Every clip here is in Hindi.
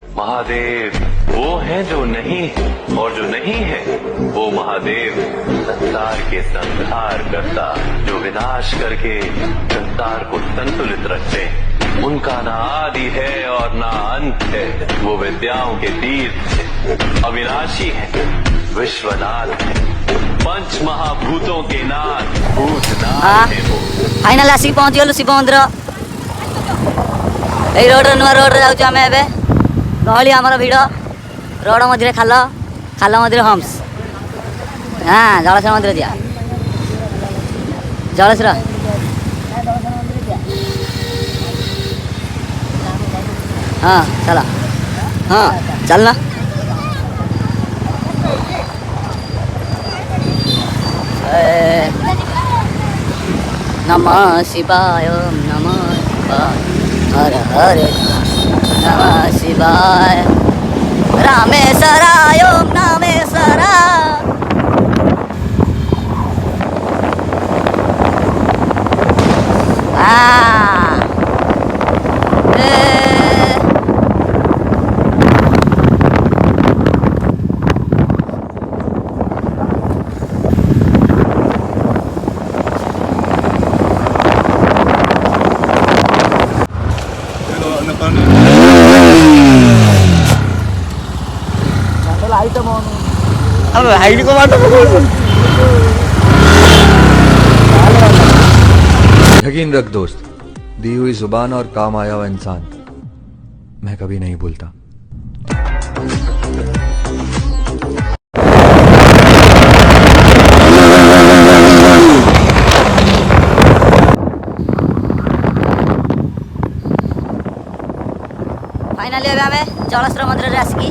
महादेव वो है जो नहीं है, और जो नहीं है वो महादेव संसार के संहार करता, जो विनाश करके संसार को संतुलित रखते हैं। उनका ना आदि है और ना अंत है, वो विद्याओं के तीर्थ है, अविनाशी है, विश्वनाथ है, पंच महाभूतों के नाथ, भूतनाथ है वो। फाइनल आसिक पहुंची गलु शिव मंदिर। এই ରୋଡ ନୂଆ ରୋଡରେ ଯାଉଛୁ ଆମେ ଏବେ। ଗହଳି ଆମର ଭିଡ଼, ରୋଡ ମଝିରେ ଖାଲ, ଖାଲ ମଝିରେ ହମ୍ସ। ହଁ ଜଳେଶ୍ୱର ମନ୍ଦିର ଯିବା। ଜଳେଶ୍ୱର ହଁ ଚାଲ, ହଁ ଚାଲନା। नमः शिवाय, नमः शिवाय, हर हर नमः शिवाय, रामेश्वराय ओम रामेश्वरा। अब हाइट को मारता यकीन रख दोस्त, दी हुई जुबान और काम आया हुआ इंसान मैं कभी नहीं भूलता। फाइनाली अब आमे जलेश्वर मंदिर रे आसिकी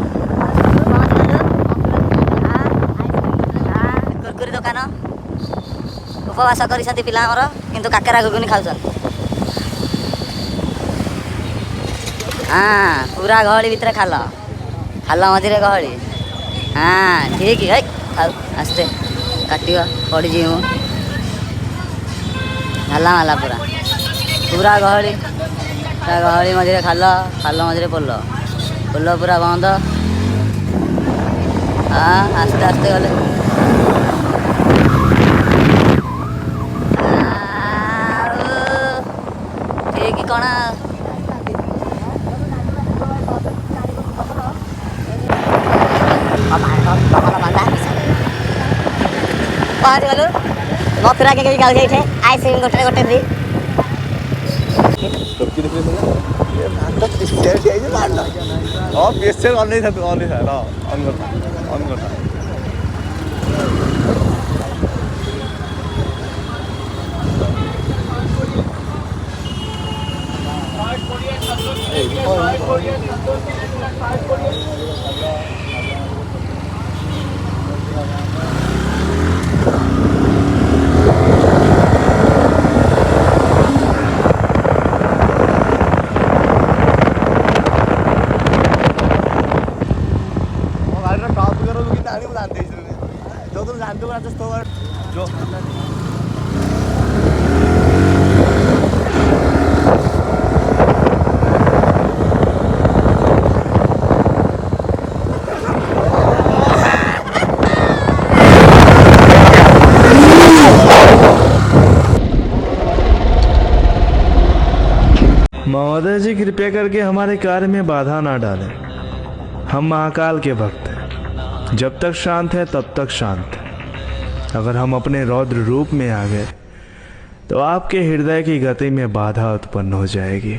कुरकुरी दुकान उपवास कर पिला किंतु काकेरा घुगुनी खाऊ। हाँ पूरा गहली भितर खाल, खाल मझे गहली। हाँ ठीक है खाऊ आस्ते काट पड़ी हाला माला पूरा पूरा गहली, पूरा गहली मझे खाल, खाल मझे पोल, पोल पूरा बंद। हाँ आस्ते आस्ते गले ठीक कौन पहुँच गलु मथुरा के गाँव जाइए आइसक्रीम गोटे गोटे दी महोदय जी कृपया करके हमारे कार्य में बाधा ना डालें। हम महाकाल के भक्त हैं, जब तक शांत है तब तक शांत है। अगर हम अपने रौद्र रूप में आ गए तो आपके हृदय की गति में बाधा उत्पन्न हो जाएगी।